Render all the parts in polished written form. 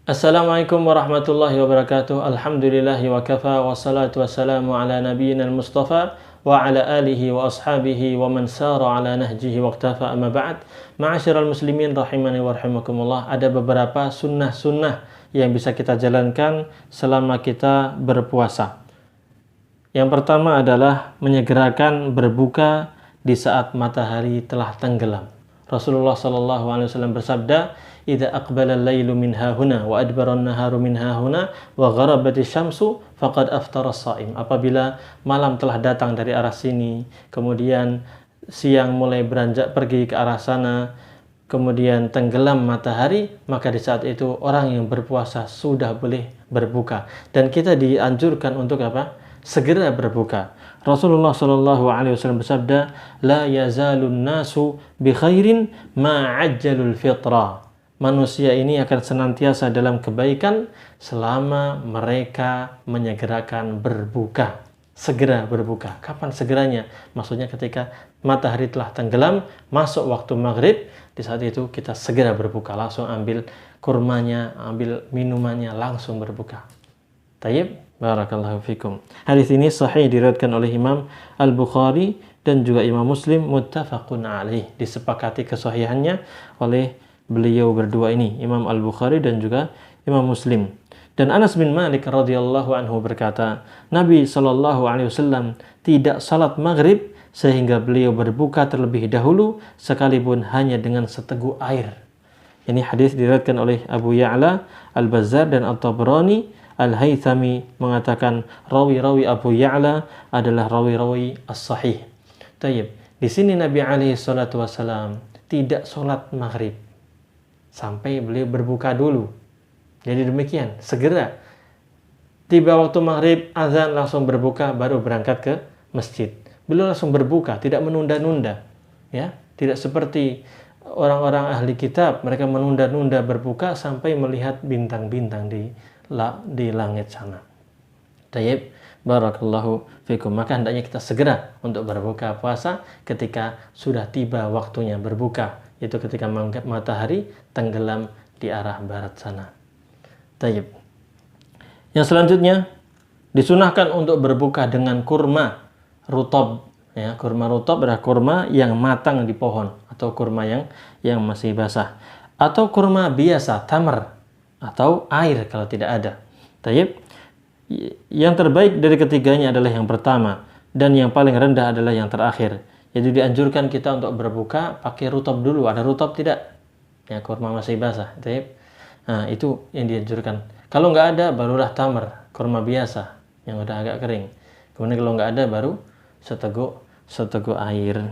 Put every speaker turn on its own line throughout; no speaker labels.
Assalamualaikum warahmatullahi wabarakatuh. Alhamdulillahi wa kafa wassalatu wassalamu ala nabiyyina al-mustafa wa ala alihi wa ashabihi wa man sara ala nahjihi wa iktafa amma ba'd. Ma'asyiral muslimin rahimani wa rahimakumullah. Ada beberapa sunnah-sunnah yang bisa kita jalankan selama kita berpuasa. Yang pertama adalah menyegerakan berbuka di saat matahari telah tenggelam. Rasulullah sallallahu alaihi wasallam bersabda, "Idza aqbala al-lailu min hahuna wa adbara an-naharu min hahuna wa gharabat asy-syamsu faqad aftara as-shaim." Apabila malam telah datang dari arah sini, kemudian siang mulai beranjak pergi ke arah sana, kemudian tenggelam matahari, maka di saat itu orang yang berpuasa sudah boleh berbuka. Dan kita dianjurkan untuk apa? Segera berbuka. Rasulullah sallallahu alaihi wasallam bersabda, "La yazalun nasu bi khairin ma ajjalul fitra." Manusia ini akan senantiasa dalam kebaikan selama mereka menyegerakan berbuka. Segera berbuka. Kapan segeranya? Maksudnya ketika matahari telah tenggelam, masuk waktu maghrib, di saat itu kita segera berbuka. Langsung ambil kurmanya, ambil minumannya, langsung berbuka. Tayyib, barakallahu fikum. Hadis ini sahih diriwayatkan oleh Imam Al-Bukhari dan juga Imam Muslim, muttafaqun alaih. Disepakati kesahihannya oleh beliau berdua ini, Imam Al-Bukhari dan juga Imam Muslim. Dan Anas bin Malik radhiyallahu anhu berkata, Nabi sallallahu alaihi wasallam tidak salat maghrib sehingga beliau berbuka terlebih dahulu sekalipun hanya dengan seteguk air. Ini hadis diriwayatkan oleh Abu Ya'la, Al-Bazzar dan At-Tabrani. Al-Haythami mengatakan rawi-rawi Abu Ya'la adalah rawi-rawi as-sahih. Tayyib. Di sini Nabi alaihi salatu wasallam tidak salat maghrib sampai beliau berbuka dulu. Jadi demikian, segera tiba waktu maghrib, azan langsung berbuka, baru berangkat ke masjid. Beliau langsung berbuka, tidak menunda-nunda, ya, tidak seperti orang-orang ahli kitab, mereka menunda-nunda berbuka sampai melihat bintang-bintang di langit sana. Tayyib, barakallahu fikum. Maka hendaknya kita segera untuk berbuka puasa ketika sudah tiba waktunya berbuka, yaitu ketika matahari tenggelam di arah barat sana. Tayyib. Yang selanjutnya disunahkan untuk berbuka dengan kurma rutab. Ya, kurma rutab adalah kurma yang matang di pohon atau kurma yang masih basah, atau kurma biasa tamar atau air kalau tidak ada. Tayyib. Yang terbaik dari ketiganya adalah yang pertama dan yang paling rendah adalah yang terakhir. Jadi dianjurkan kita untuk berbuka pakai rutab dulu. Ada rutab tidak? Ya, kurma masih basah. Tayyib. Nah, itu yang dianjurkan. Kalau nggak ada, barulah tamar, kurma biasa yang udah agak kering. Kemudian kalau nggak ada, baru seteguk air.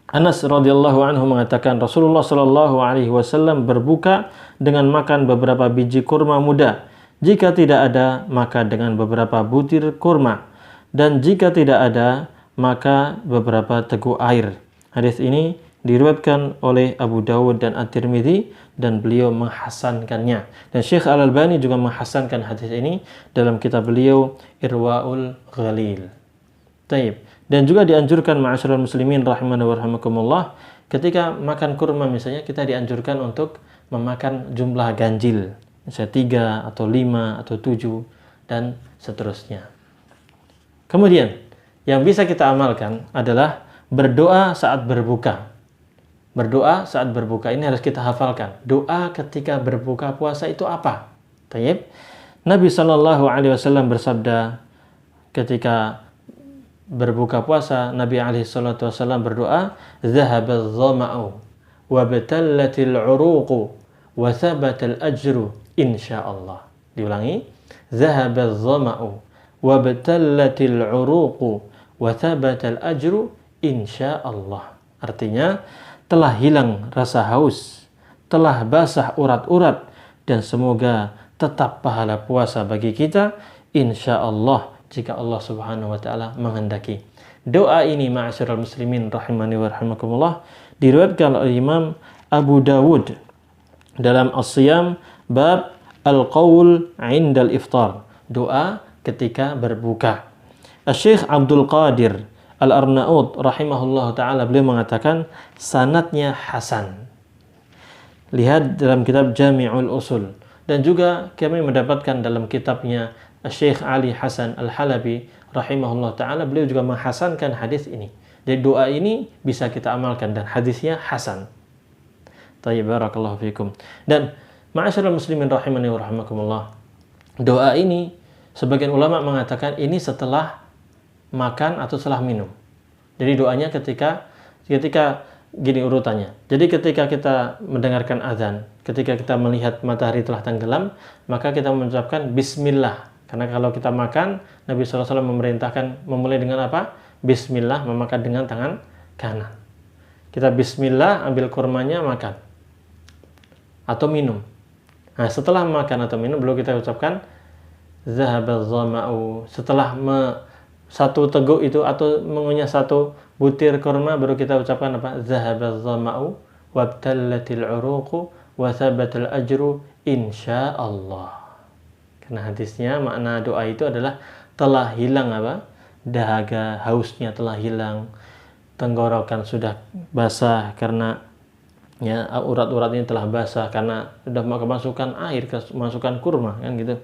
Anas radhiyallahu anhu mengatakan Rasulullah sallallahu alaihi wasallam berbuka dengan makan beberapa biji kurma muda. Jika tidak ada, maka dengan beberapa butir kurma. Dan jika tidak ada, maka beberapa teguk air. Hadis ini diriwayatkan oleh Abu Dawud dan At-Tirmidzi dan beliau menghasankannya. Dan Syekh Al-Albani juga menghasankan hadis ini dalam kitab beliau Irwaul Ghalil. Taib. Dan juga dianjurkan ma'asyiral muslimin rahimani wa rahimakumullah, ketika makan kurma misalnya kita dianjurkan untuk memakan jumlah ganjil, misalnya 3 atau 5 atau 7 dan seterusnya. Kemudian yang bisa kita amalkan adalah berdoa saat berbuka. Berdoa saat berbuka ini harus kita hafalkan. Doa ketika berbuka puasa itu apa? Tayyib. Nabi sallallahu alaihi wasallam bersabda ketika berbuka puasa, Nabi alaihi salatu wasallam berdoa, "Dhahabadh dhama'u wa batallatil 'uruqu wa thabatal ajru insyaallah." Diulangi, "Dhahabadh dhama'u wa batallatil 'uruqu wa thabatal ajru insyaallah." Artinya, telah hilang rasa haus, telah basah urat-urat, dan semoga tetap pahala puasa bagi kita insyaallah jika Allah Subhanahu wa taala menghendaki. Doa ini ma'asyiral muslimin rahimani wa rahimakumullah diriwayatkan oleh Imam Abu Dawud dalam As-Siyam bab Al-Qaul 'indal iftar. Doa ketika berbuka. Syekh Abdul Qadir Al-Arnaud rahimahullah ta'ala beliau mengatakan sanadnya hasan. Lihat dalam kitab Jami'ul Usul. Dan juga kami mendapatkan dalam kitabnya Syekh Ali Hasan Al-Halabi rahimahullah ta'ala, beliau juga menghasankan hadis ini. Jadi doa ini bisa kita amalkan dan hadisnya hasan. Tayyib, barakallahu fikum. Dan ma'asyiral muslimin rahimani wa rahimakumullah, doa ini sebagian ulama mengatakan ini setelah makan atau setelah minum. Jadi doanya ketika gini urutannya. Jadi ketika kita mendengarkan azan, ketika kita melihat matahari telah tenggelam, maka kita mengucapkan bismillah. Karena kalau kita makan, Nabi SAW memerintahkan memulai dengan apa? Bismillah, memakan dengan tangan kanan. Kita bismillah, ambil kurmanya, makan. Atau minum. Nah, setelah makan atau minum, belum kita ucapkan zahabaz zama'u. Setelah satu teguk itu atau mengunyah satu butir kurma, baru kita ucapkan apa? Zahabaz zama'u wabtallatil uruqu wa thabatal ajru insyaallah. Karena hadisnya makna doa itu adalah telah hilang apa? Dahaga, hausnya telah hilang. Tenggorokan sudah basah karena ya urat-urat ini telah basah karena sudah kemasukan air, kemasukan kurma kan gitu.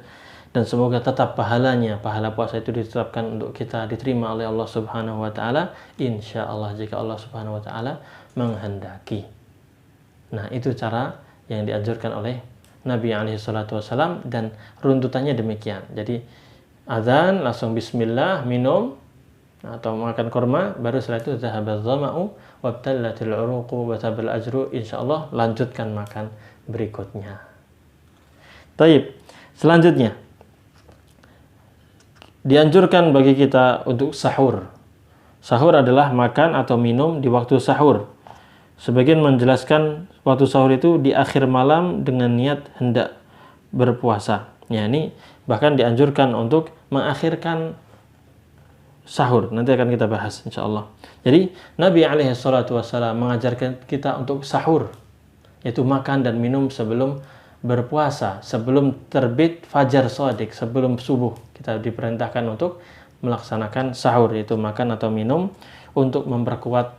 Dan semoga tetap pahalanya, pahala puasa itu ditetapkan untuk kita, diterima oleh Allah Subhanahu wa taala insyaallah, jika Allah Subhanahu wa taala menghendaki. Nah, itu cara yang dianjurkan oleh Nabi alaihi salatu wasallam dan runtutannya demikian. Jadi azan langsung bismillah, minum atau makan kurma, baru setelah itu zahabaz zama'u wabtallatil uruqu wa tabal ajru, insyaallah lanjutkan makan berikutnya. Taib. Selanjutnya dianjurkan bagi kita untuk sahur. Sahur adalah makan atau minum di waktu sahur. Sebagian menjelaskan waktu sahur itu di akhir malam dengan niat hendak berpuasa. Ya, ini bahkan dianjurkan untuk mengakhirkan sahur. Nanti akan kita bahas insyaallah. Jadi Nabi alaihi salatu wasallam mengajarkan kita untuk sahur, yaitu makan dan minum sebelum berpuasa, sebelum terbit fajar shadiq, sebelum subuh. Kita diperintahkan untuk melaksanakan sahur, yaitu makan atau minum untuk memperkuat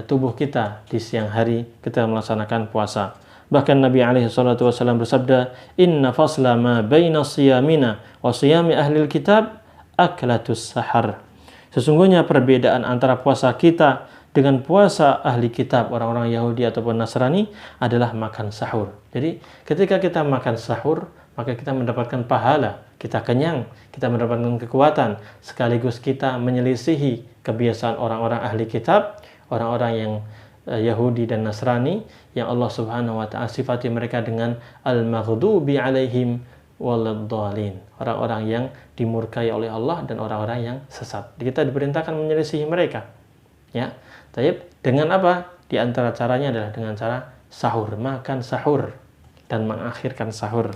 tubuh kita di siang hari kita melaksanakan puasa. Bahkan Nabi alaihi salatu wasallam bersabda, "Inna fasla ma baina siyamina wa siyami ahlil kitab aklatus sahar." Sesungguhnya perbedaan antara puasa kita dengan puasa ahli kitab, orang-orang Yahudi ataupun Nasrani, adalah makan sahur. Jadi ketika kita makan sahur, maka kita mendapatkan pahala, kita kenyang, kita mendapatkan kekuatan, sekaligus kita menyelisihi kebiasaan orang-orang ahli kitab, orang-orang yang Yahudi dan Nasrani, yang Allah Subhanahu wa ta'ala sifati mereka dengan al-maghdubi alaihim waladhdallin, orang-orang yang dimurkai oleh Allah dan orang-orang yang sesat. Kita diperintahkan menyelisihi mereka. Ya. Taib, dengan apa? Di antara caranya adalah dengan cara sahur, makan sahur dan mengakhirkan sahur.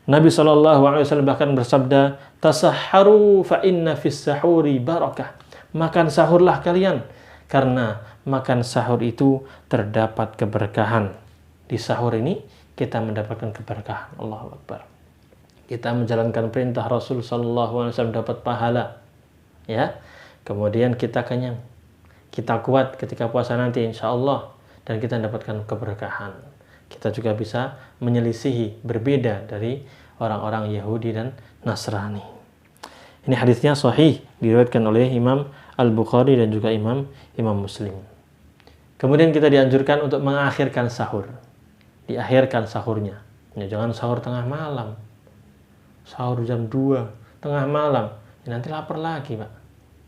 Nabi SAW bahkan bersabda, "Tasahharu fa inna fis sahuri barakah." Makan sahurlah kalian, karena makan sahur itu terdapat keberkahan. Di sahur ini kita mendapatkan keberkahan. Allahu Akbar. Kita menjalankan perintah Rasul SAW dapat pahala. Ya. Kemudian kita kenyang. Kita kuat ketika puasa nanti insyaallah, dan kita mendapatkan keberkahan. Kita juga bisa menyelisihi, berbeda dari orang-orang Yahudi dan Nasrani. Ini hadisnya sahih, diriwayatkan oleh Imam Al-Bukhari dan juga Imam Muslim. Kemudian kita dianjurkan untuk mengakhirkan sahur. Diakhirkan sahurnya. Ya, jangan sahur tengah malam. Sahur jam 2, tengah malam. Ya, nanti lapar lagi, Pak.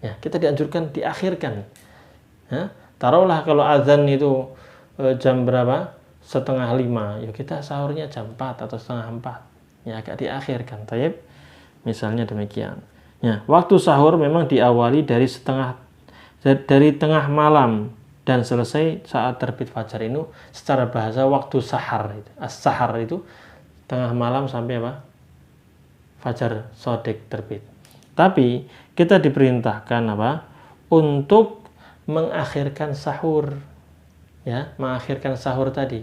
Ya, kita dianjurkan diakhirkan. Ya, taruhlah kalau azan itu jam berapa? 4:30. Ya kita sahurnya jam 4 atau 3:30. Ya agak diakhirkan. Taib. Misalnya demikian. Ya, waktu sahur memang diawali dari tengah malam dan selesai saat terbit fajar. Ini secara bahasa waktu sahar itu. As-sahar itu tengah malam sampai apa? Fajar shadiq terbit. Tapi kita diperintahkan apa? Untuk mengakhirkan sahur. Ya, mengakhirkan sahur tadi.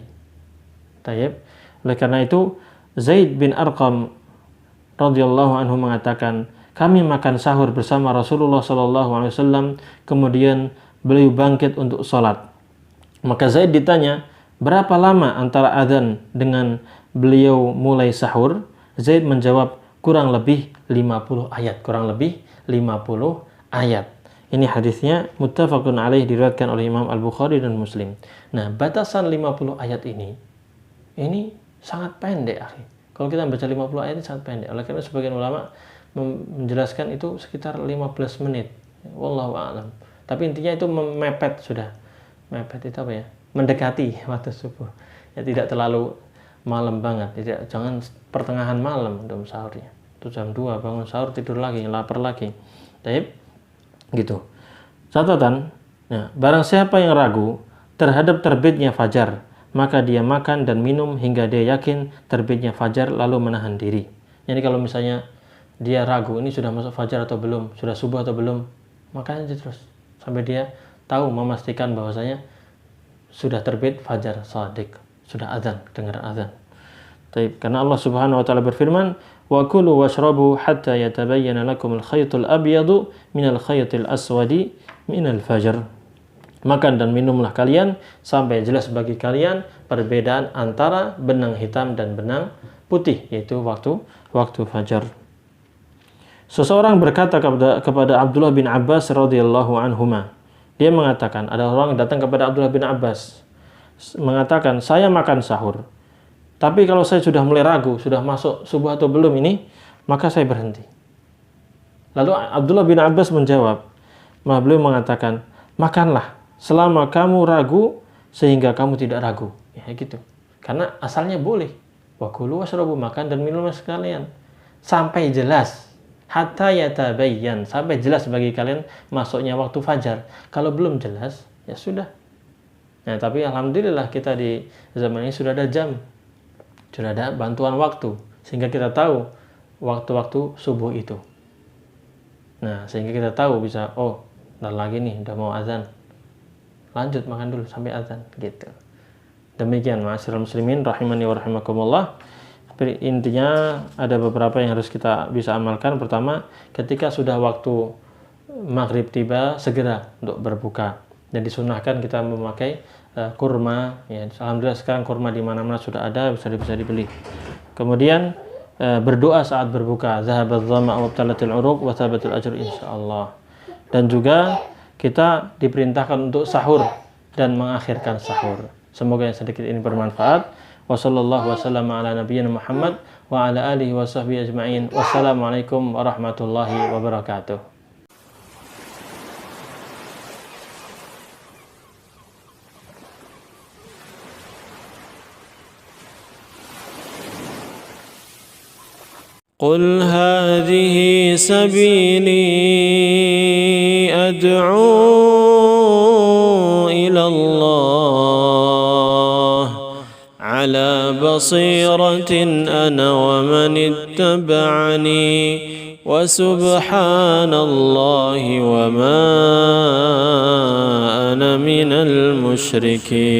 Taib. Oleh karena itu Zaid bin Arqam radhiyallahu anhu mengatakan, kami makan sahur bersama Rasulullah SAW, kemudian beliau bangkit untuk sholat. Maka Zaid ditanya, berapa lama antara adzan dengan beliau mulai sahur? Zaid menjawab, kurang lebih 50 ayat. Kurang lebih 50 ayat. Ini hadisnya muttafaqun alaih, diriwayatkan oleh Imam Al-Bukhari dan Muslim. Nah, batasan 50 ayat ini sangat pendek, akhi. Kalau kita baca 50 ayat ini sangat pendek. Oleh karena sebagian ulama menjelaskan itu sekitar 15 menit. Wallahu a'lam. Tapi intinya itu mepet sudah. Mepet itu apa ya? Mendekati waktu subuh. Ya tidak terlalu malam banget. Jangan pertengahan malam untuk sahurnya. Itu jam 2 bangun sahur, tidur lagi, lapar lagi. Baik. Gitu. Catatan, nah, barang siapa yang ragu terhadap terbitnya fajar, maka dia makan dan minum hingga dia yakin terbitnya fajar lalu menahan diri. Jadi kalau misalnya dia ragu ini sudah masuk fajar atau belum, sudah subuh atau belum, makan aja terus sampai dia tahu, memastikan bahwasanya sudah terbit fajar shadiq, sudah azan, dengar azan. Taib. Karena Allah Subhanahu wa taala berfirman, "Wa kulu washrabu hatta yatabayyana lakum al-khaytul abyadu minal khaytil aswadi minal fajr." Makan dan minumlah kalian sampai jelas bagi kalian perbedaan antara benang hitam dan benang putih, yaitu waktu fajar. Seseorang berkata kepada Abdullah bin Abbas radhiyallahu anhuma. Dia mengatakan, ada orang datang kepada Abdullah bin Abbas mengatakan, "Saya makan sahur. Tapi kalau saya sudah mulai ragu, sudah masuk subuh atau belum ini, maka saya berhenti." Lalu Abdullah bin Abbas menjawab, beliau mengatakan, "Makanlah selama kamu ragu sehingga kamu tidak ragu." Ya gitu. Karena asalnya boleh. Wa kulu washrabu, makan dan minum sekalian. Sampai jelas. Hatta yatabayyan, sampai jelas bagi kalian masuknya waktu fajar. Kalau belum jelas, ya sudah. Nah, tapi alhamdulillah kita di zaman ini sudah ada jam. Sudah ada bantuan waktu, sehingga kita tahu waktu-waktu subuh itu. Nah, sehingga kita tahu bisa, oh, bentar lagi nih, udah mau azan. Lanjut makan dulu sampai azan, gitu. Demikian, ma'asyiral muslimin, rahimani wa rahimakumullah. Intinya ada beberapa yang harus kita bisa amalkan. Pertama, ketika sudah waktu maghrib tiba, segera untuk berbuka. Dan disunahkan kita memakai kurma, ya. Alhamdulillah sekarang kurma di mana-mana sudah ada, bisa dibeli. Kemudian berdoa saat berbuka, zahabadz dhama'u wabtalatil uruq wa thabatul ajr insyaallah. Dan juga kita diperintahkan untuk sahur dan mengakhirkan sahur. Semoga yang sedikit ini bermanfaat. Wassallallahu wasallam ala nabiyyina Muhammad wa ala alihi wa sahbihi ajma'in. Wassalamualaikum warahmatullahi wabarakatuh. قل هذه سبيلي أدعو إلى الله على بصيرة أنا ومن اتبعني وسبحان الله وما أنا من المشركين.